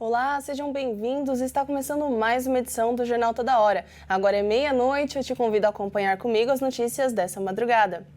Olá, sejam bem-vindos. Está começando mais uma edição do Jornal Toda Hora. Agora é meia-noite, eu te convido a acompanhar comigo as notícias dessa madrugada.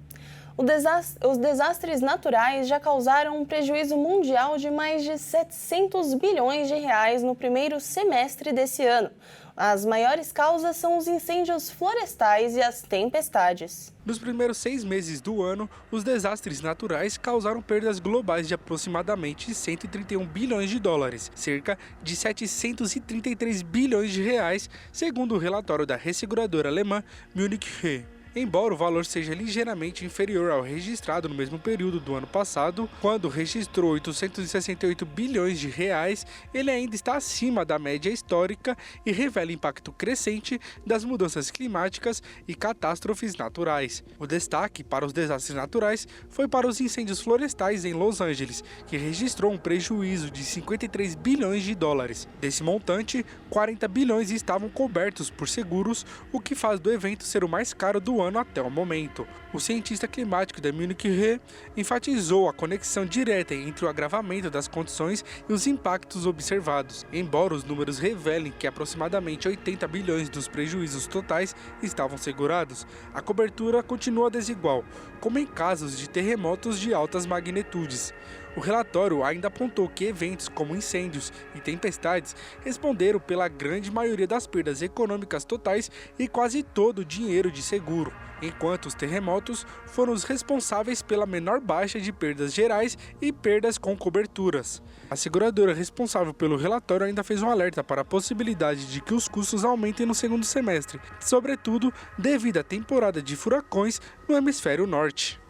Os desastres naturais já causaram um prejuízo mundial de mais de 700 bilhões de reais no primeiro semestre desse ano. As maiores causas são os incêndios florestais e as tempestades. Nos primeiros 6 meses do ano, os desastres naturais causaram perdas globais de aproximadamente 131 bilhões de dólares, cerca de 733 bilhões de reais, segundo o relatório da resseguradora alemã Munich Re. Embora o valor seja ligeiramente inferior ao registrado no mesmo período do ano passado, quando registrou 868 bilhões de reais, ele ainda está acima da média histórica e revela impacto crescente das mudanças climáticas e catástrofes naturais. O destaque para os desastres naturais foi para os incêndios florestais em Los Angeles, que registrou um prejuízo de 53 bilhões de dólares. Desse montante, 40 bilhões estavam cobertos por seguros, o que faz do evento ser o mais caro do ano até o momento. O cientista climático da Munich Re enfatizou a conexão direta entre o agravamento das condições e os impactos observados, embora os números revelem que aproximadamente 80 bilhões dos prejuízos totais estavam segurados. A cobertura continua desigual, como em casos de terremotos de altas magnitudes. O relatório ainda apontou que eventos como incêndios e tempestades responderam pela grande maioria das perdas econômicas totais e quase todo o dinheiro de seguro, enquanto os terremotos foram os responsáveis pela menor baixa de perdas gerais e perdas com coberturas. A seguradora responsável pelo relatório ainda fez um alerta para a possibilidade de que os custos aumentem no segundo semestre, sobretudo devido à temporada de furacões no hemisfério norte.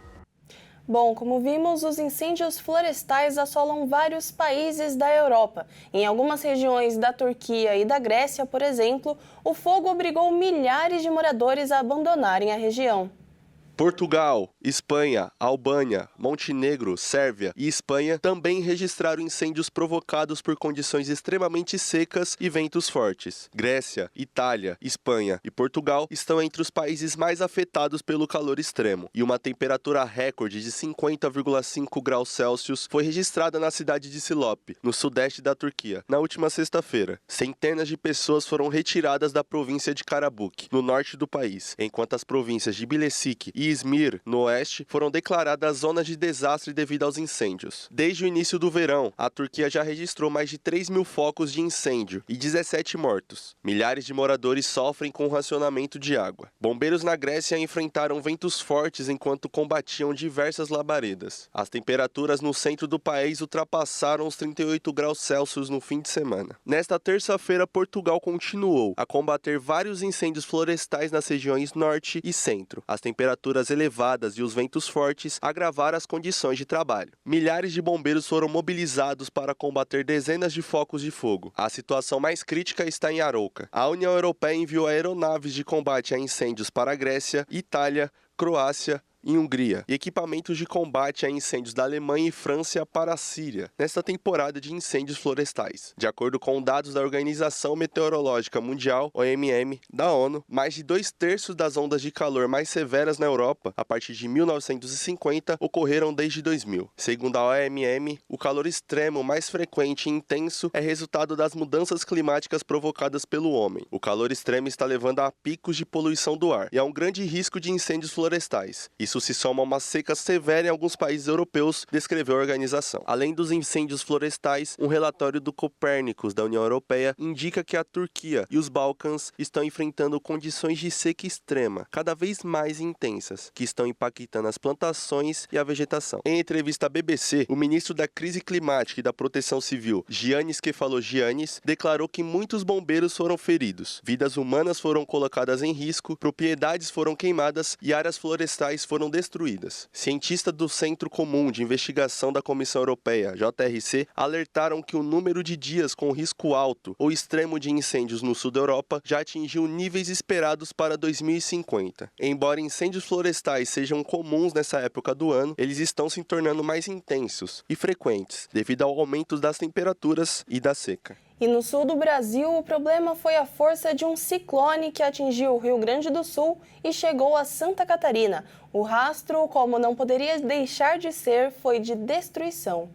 Bom, como vimos, os incêndios florestais assolam vários países da Europa. Em algumas regiões da Turquia e da Grécia, por exemplo, o fogo obrigou milhares de moradores a abandonarem a região. Portugal, Espanha, Albânia, Montenegro, Sérvia e Espanha também registraram incêndios provocados por condições extremamente secas e ventos fortes. Grécia, Itália, Espanha e Portugal estão entre os países mais afetados pelo calor extremo, e uma temperatura recorde de 50,5 graus Celsius foi registrada na cidade de Sinop, no sudeste da Turquia, na última sexta-feira. Centenas de pessoas foram retiradas da província de Karabük, no norte do país, enquanto as províncias de Bilecik e Izmir, no oeste, foram declaradas zonas de desastre devido aos incêndios. Desde o início do verão, a Turquia já registrou mais de 3 mil focos de incêndio e 17 mortos. Milhares de moradores sofrem com o racionamento de água. Bombeiros na Grécia enfrentaram ventos fortes enquanto combatiam diversas labaredas. As temperaturas no centro do país ultrapassaram os 38 graus Celsius no fim de semana. Nesta terça-feira, Portugal continuou a combater vários incêndios florestais nas regiões norte e centro. As temperaturas elevadas e os ventos fortes agravaram as condições de trabalho. Milhares de bombeiros foram mobilizados para combater dezenas de focos de fogo. A situação mais crítica está em Arouca. A União Europeia enviou aeronaves de combate a incêndios para a Grécia, Itália, Croácia e Hungria, e equipamentos de combate a incêndios da Alemanha e França para a Síria, nesta temporada de incêndios florestais. De acordo com dados da Organização Meteorológica Mundial, OMM, da ONU, mais de 2/3 das ondas de calor mais severas na Europa, a partir de 1950, ocorreram desde 2000. Segundo a OMM, o calor extremo mais frequente e intenso é resultado das mudanças climáticas provocadas pelo homem. O calor extremo está levando a picos de poluição do ar e a um grande risco de incêndios florestais. Isso se soma a uma seca severa em alguns países europeus, descreveu a organização. Além dos incêndios florestais, um relatório do Copérnicos da União Europeia indica que a Turquia e os Balcãs estão enfrentando condições de seca extrema, cada vez mais intensas, que estão impactando as plantações e a vegetação. Em entrevista à BBC, o ministro da Crise Climática e da Proteção Civil, Giannis Kefalogiannis, declarou que muitos bombeiros foram feridos, vidas humanas foram colocadas em risco, propriedades foram queimadas e áreas florestais foram destruídas. Cientistas do Centro Comum de Investigação da Comissão Europeia, JRC, alertaram que o número de dias com risco alto ou extremo de incêndios no sul da Europa já atingiu níveis esperados para 2050. Embora incêndios florestais sejam comuns nessa época do ano, eles estão se tornando mais intensos e frequentes, devido ao aumento das temperaturas e da seca. E no sul do Brasil, o problema foi a força de um ciclone que atingiu o Rio Grande do Sul e chegou a Santa Catarina. O rastro, como não poderia deixar de ser, foi de destruição.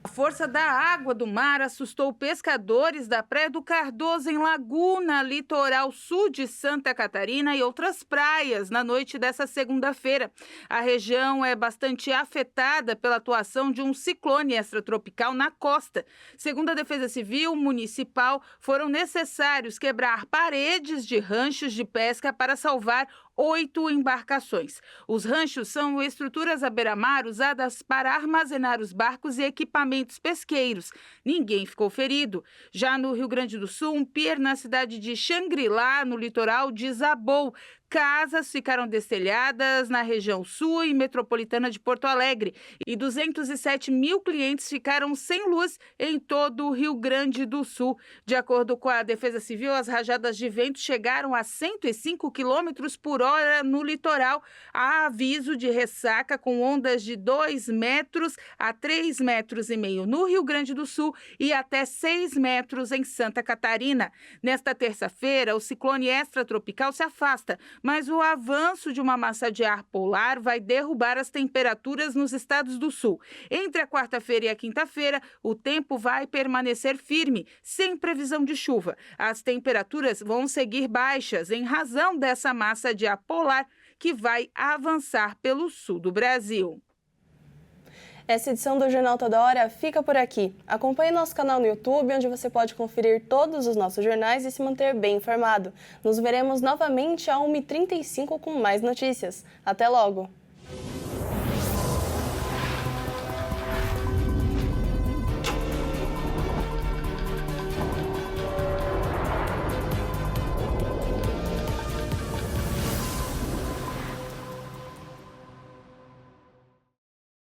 A força da água do mar assustou pescadores da Praia do Cardoso, em Laguna, litoral sul de Santa Catarina, e outras praias na noite dessa segunda-feira. A região é bastante afetada pela atuação de um ciclone extratropical na costa. Segundo a Defesa Civil Municipal, foram necessários quebrar paredes de ranchos de pesca para salvar 8 embarcações. Os ranchos são estruturas à beira-mar usadas para armazenar os barcos e equipamentos pesqueiros. Ninguém ficou ferido. Já no Rio Grande do Sul, um pier na cidade de Xangri-Lá, no litoral, desabou. Casas ficaram destelhadas na região sul e metropolitana de Porto Alegre. E 207 mil clientes ficaram sem luz em todo o Rio Grande do Sul. De acordo com a Defesa Civil, as rajadas de vento chegaram a 105 km por hora no litoral. Há aviso de ressaca com ondas de 2 metros a 3,5 metros no Rio Grande do Sul e até 6 metros em Santa Catarina. Nesta terça-feira, o ciclone extratropical se afasta, mas o avanço de uma massa de ar polar vai derrubar as temperaturas nos estados do sul. Entre a quarta-feira e a quinta-feira, o tempo vai permanecer firme, sem previsão de chuva. As temperaturas vão seguir baixas em razão dessa massa de ar polar que vai avançar pelo sul do Brasil. Essa edição do Jornal Toda Hora fica por aqui. Acompanhe nosso canal no YouTube, onde você pode conferir todos os nossos jornais e se manter bem informado. Nos veremos novamente às 1h35 com mais notícias. Até logo!